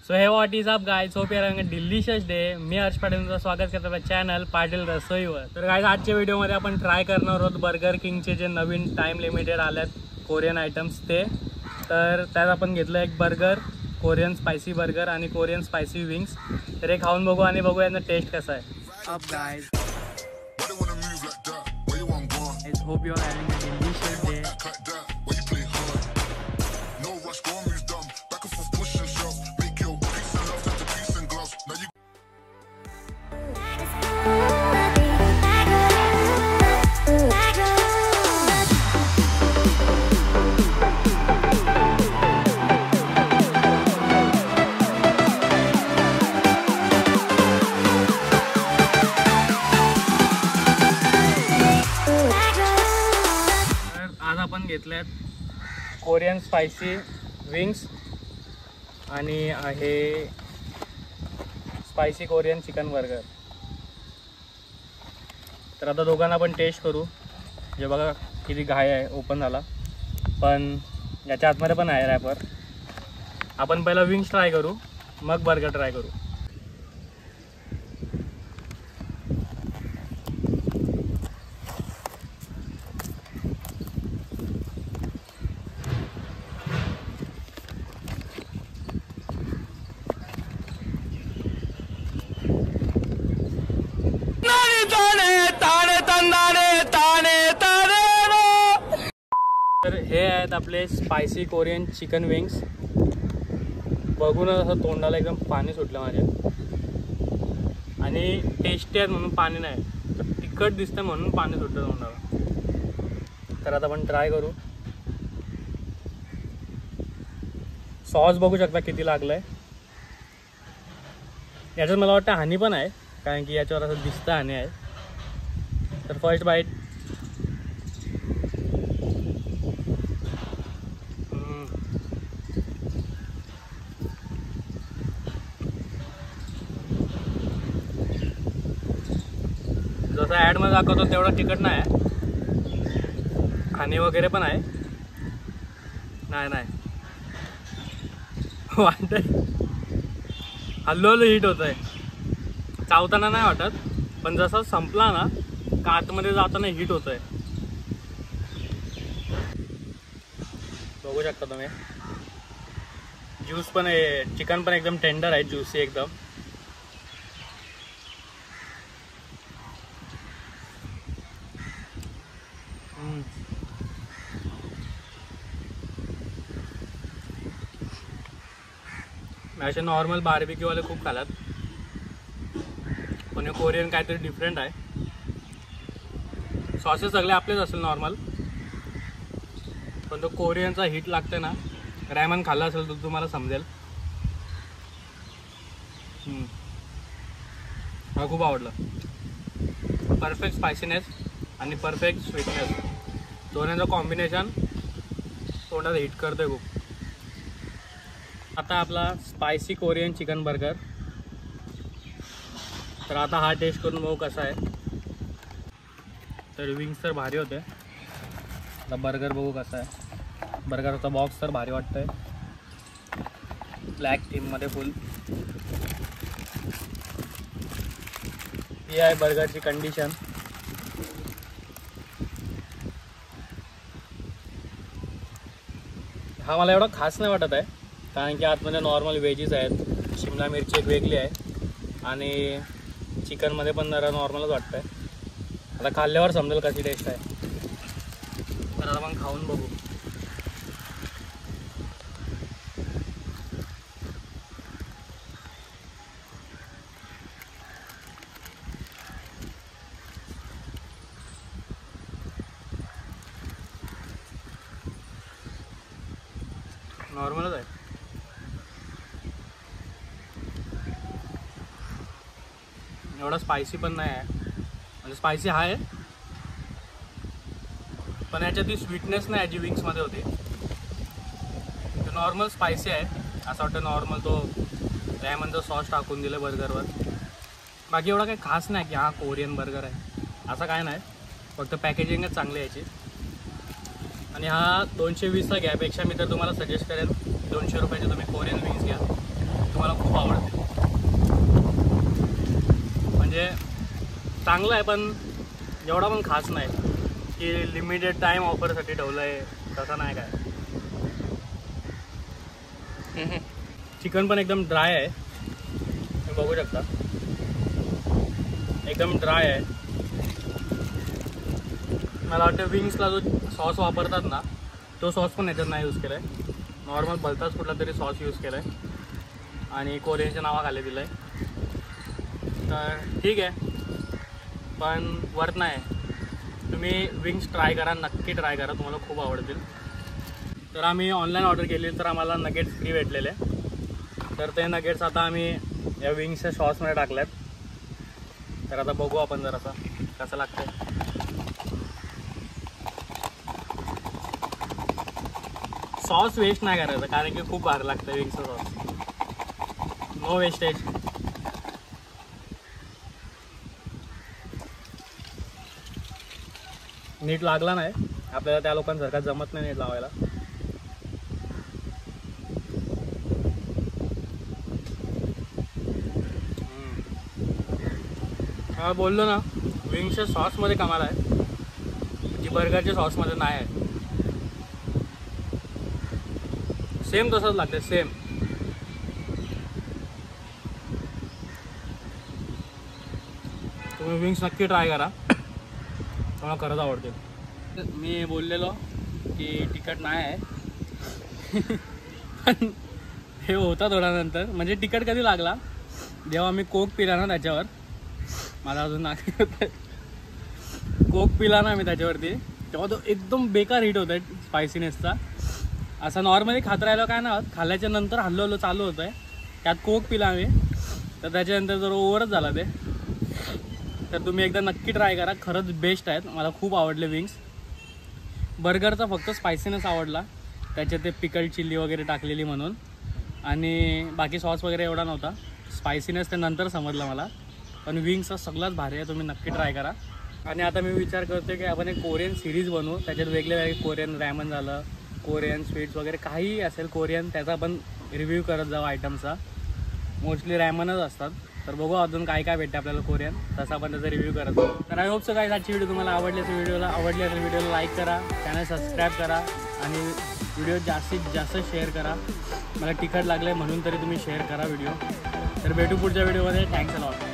So hey what is up guys, hope you are having a delicious day. मी हर्ष पाटीलचं स्वागत करतो आपल्या चॅनल पाटील रसोईवर। तर गाइस आजच्या व्हिडिओमध्ये आपण ट्राय करणार आहोत बर्गर किंगचे जे नवीन टाइम लिमिटेड आल्यात कोरियन आयटम्स ते। तर त्यात आपण घेतलं एक बर्गर, कोरियन स्पायसी बर्गर आणि कोरियन स्पायसी विंग्स। तर हे खाऊन बघू आणि बघू याचा टेस्ट कसा आहे। Up guys, I hope you are having a delicious day. आज आपण घेतल्यात कोरियन स्पायसी विंग्स आणि आहे स्पायसी कोरियन चिकन बर्गर। तर आता दोघांना आपण टेस्ट करू। जे बघा किती घाय आहे, ओपन झाला, पण याच्या आतमध्ये पण आहे रॅपर। आपण पहिला विंग्स ट्राय करू, मग बर्गर ट्राय करू। तर हे आहेत आपले स्पायसी कोरियन चिकन विंग्स। बघूनच असं तोंडाला एकदम पाणी सुटलं माझ्या, आणि टेस्टी आहेत म्हणून पाणी नाही, तर तिखट दिसतं म्हणून पाणी सुटलं तोंडाला। तर आता आपण ट्राय करू। सॉस बघू शकता किती लागलंय। याच्यात मला वाटतं हानी पण आहे, कारण की याच्यावर असं दिसतं हानी आहे। तर फर्स्ट बाईट, जसं ॲडमध्ये दाखवतो तेवढं तिखट नाही आहे, हानी वगैरे पण आहे। नाही वाटतंय हल्लो हिट होत आहे, चावताना नाही वाटत, पण जसं संपला ना का आतमध्ये जाताना हिट होत आहे। बघू शकता तुम्ही, ज्यूस पण आहे, चिकन पण एकदम टेंडर आहे, ज्यूसी एकदम। असे नॉर्मल बार्बेक्यू वाले खूप खालात, पण कोरियन काहीतरी डिफरंट आहे। सॉसेस सगळे आपलेच असेल नॉर्मल, पण तो कोरियनचा हिट लागते ना। रॅमन खाल्ला असेल तर तुम्हाला समजेल। मला खूप आवडलं। परफेक्ट स्पायसीनेस आणि परफेक्ट स्वीटनेस, दोन्हीचं कॉम्बिनेशन तोंडात हिट करतोय खूप। आता आपला स्पायसी कोरियन चिकन बर्गर। तर आता हा टेस्ट करून बघू कसा आहे। तर विंग्स तर भारी होते, आता बर्गर बघू कसा आहे। बर्गरचा बॉक्स तर भारी वाटतंय, ब्लॅक थीममध्ये फुल। ही आहे बर्गरची कंडिशन। हा मला एवढा खास नाही वाटत आहे, कारण की आतमध्ये नॉर्मल व्हेजीज आहेत, शिमला मिरची एक वेगळी आहे, आणि चिकनमध्ये पण जरा नॉर्मलच वाटतं आहे। आता खाल्ल्यावर समजेल कशी टेस्ट आहे। तर आता आपण खाऊन बघू। नॉर्मलच आहे, एवढा स्पायसी पण नाही आहे, म्हणजे स्पायसी आहे पण याच्यात ती स्वीटनेस नाही जी विंग्समध्ये होती। नॉर्मल स्पायसी आहे, असं वाटतं नॉर्मल तो रॅमनचा सॉस टाकून दिलं बर्गरवर। बाकी एवढा काही खास नाही की हा कोरियन बर्गर आहे, असं काय नाही, फक्त पॅकेजिंगच चांगली याची। आणि हा 220चा घ्यापेक्षा मी तर तुम्हाला सजेस्ट करेन 200 रुपयाचे तुम्ही कोरियन विंग्स घ्या, तुम्हाला चांगलं आहे पण एवढा पण खास नाही की लिमिटेड टाईम ऑफरसाठी ठेवलं आहे तसं नाही काय. चिकन पण एकदम ड्राय आहे, तुम्ही बघू शकता एकदम ड्राय आहे. मला वाटतं विंग्सला जो सॉस वापरतात ना तो सॉस पण याच्यात नाही यूज केला आहे. नॉर्मल भलताच कुठला तरी सॉस यूज केला आहे आणि कोरियनच्या नावाखाली दिलं आहे. तर ठीक आहे पण वर्थ नाही. तुम्ही विंग्स ट्राय करा, नक्की ट्राय करा, तुम्हाला खूप आवडतील. तर आम्ही ऑनलाईन ऑर्डर केली तर आम्हाला नगेट्स फ्री भेटलेले. तर ते नगेट्स आता आम्ही या विंग्सच्या सॉसमध्ये टाकल्यात. तर आता बघू आपण जरासा कसं लागतं. सॉस वेस्ट नाही करायचं कारण की खूप भारी लागतं विंग्सचं सॉस. No wastage. नीट लागला नाही आपल्याला, त्या लोकांसारखा जमत नाही नीट लावायला. हा बोललो ना विंग्सच्या सॉसमध्ये कमाल आहे जी बर्गरच्या सॉसमध्ये नाही आहे. सेम तसंच लागते सेम. तुम्ही विंग्स नक्की ट्राय करा, तुम्हाला खरंच आवडतील. मी बोललेलो की तिखट नाही आहे पण हे होता थोडा नंतर. म्हणजे तिखट कधी लागला जेव्हा मी कोक पिला ना त्याच्यावर. मला अजून नाक होतं. कोक पिला ना मी त्याच्यावरती तेव्हा तो एकदम बेकार हिट होत आहे स्पायसीनेसचा. असं नॉर्मली खात राहिलं काय ना, खाल्ल्याच्या नंतर हल्लो चालू होतं आहे. त्यात कोक पिला आम्ही तर त्याच्यानंतर जर ओव्हरच झाला ते. तर तुम्ही एकदा नक्की ट्राय करा, खरंच बेस्ट आहेत. मला खूप आवडले विंग्स. बर्गरचा फक्त स्पायसीनेस आवडला, त्याच्यात ते पिकल चिल्ली वगैरे टाकलेली म्हणून. आणि बाकी सॉस वगैरे एवढा नव्हता. स्पायसीनेस ते नंतर समजलं मला. पण विंग्सचा सगळ्यात भारी आहे, तुम्ही नक्की ट्राय करा. आणि आता मी विचार करतो की आपण एक कोरियन सिरीज बनवू. त्याच्यात वेगळे वेगळे कोरियन रॅमन झालं, कोरियन स्वीट्स वगैरे काहीही असेल कोरियन, त्याचा आपण रिव्ह्यू करत जाऊ आयटमचा. मोस्टली रॅमनच असतात. तर बघू अजून काय काय भेटते आपल्याला कोरियन, तसं आपण त्याचा रिव्ह्यू करत जाऊ. तर आय होप सो गाईज आजची व्हिडिओ तुम्हाला आवडली असेल. व्हिडिओला लाईक करा, चॅनल सबस्क्राईब करा आणि व्हिडिओ जास्तीत जास्त शेअर करा. मला तिखट लागलं आहे म्हणून तरी तुम्ही शेअर करा व्हिडिओ. तर भेटू पुढच्या व्हिडिओमध्ये. Thanks a lot.